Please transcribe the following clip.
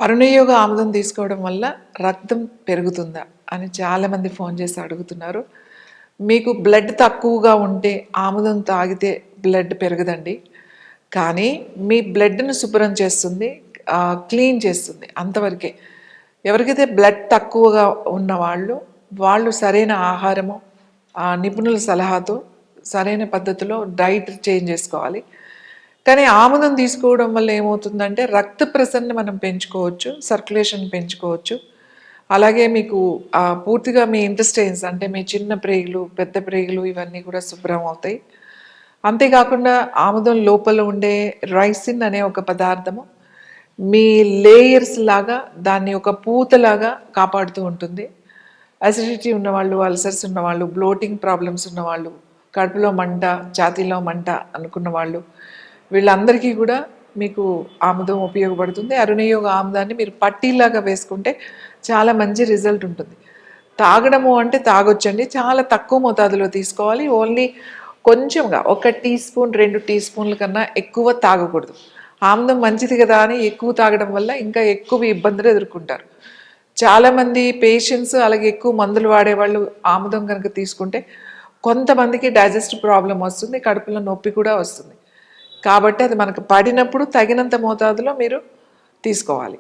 అరుణయోగ ఆముదం తీసుకోవడం వల్ల రక్తం పెరుగుతుందా అని చాలామంది ఫోన్ చేసి అడుగుతున్నారు. మీకు బ్లడ్ తక్కువగా ఉంటే ఆముదం తాగితే బ్లడ్ పెరగదండి. కానీ మీ బ్లడ్‌ను శుభ్రం చేస్తుంది, క్లీన్ చేస్తుంది అంతవరకే. ఎవరికైతే బ్లడ్ తక్కువగా ఉన్నవాళ్ళు, వాళ్ళు సరైన ఆహారము, నిపుణుల సలహాతో సరైన పద్ధతిలో డైట్ చేంజ్ చేసుకోవాలి. కానీ ఆముదం తీసుకోవడం వల్ల ఏమవుతుందంటే రక్త ప్రసరణ మనం పెంచుకోవచ్చు, సర్క్యులేషన్ పెంచుకోవచ్చు. అలాగే మీకు పూర్తిగా మీ ఇంటెస్టైన్స్ అంటే మీ చిన్న ప్రేగులు, పెద్ద ప్రేగులు ఇవన్నీ కూడా శుభ్రం అవుతాయి. అంతేకాకుండా ఆముదం లోపల ఉండే రైసిన్ అనే ఒక పదార్థము మీ లేయర్స్ లాగా దాన్ని ఒక పూతలాగా కాపాడుతూ ఉంటుంది. అసిడిటీ ఉన్నవాళ్ళు, అల్సర్స్ ఉన్నవాళ్ళు, బ్లోటింగ్ ప్రాబ్లమ్స్ ఉన్నవాళ్ళు, కడుపులో మంట, ఛాతీలో మంట అనుకున్న వాళ్ళు, వీళ్ళందరికీ కూడా మీకు ఆముదం ఉపయోగపడుతుంది. అరుణయోగ ఆముదాన్ని మీరు పట్టీలాగా వేసుకుంటే చాలా మంచి రిజల్ట్ ఉంటుంది. తాగడము అంటే తాగొచ్చండి, చాలా తక్కువ మోతాదులో తీసుకోవాలి. ఓన్లీ కొంచెంగా 1 టీ స్పూన్ 2 టీ స్పూన్ల కన్నా ఎక్కువ తాగకూడదు. ఆముదం మంచిది కదా అని ఎక్కువ తాగడం వల్ల ఇంకా ఎక్కువ ఇబ్బందులు ఎదుర్కొంటారు. చాలామంది పేషెంట్స్ అలాగే ఎక్కువ మందులు వాడేవాళ్ళు ఆముదం కనుక తీసుకుంటే కొంతమందికి డైజెస్టివ్ ప్రాబ్లం వస్తుంది, కడుపులో నొప్పి కూడా వస్తుంది. కాబట్టి అది మనకు పడినప్పుడు తగినంత మోతాదులో మీరు తీసుకోవాలి.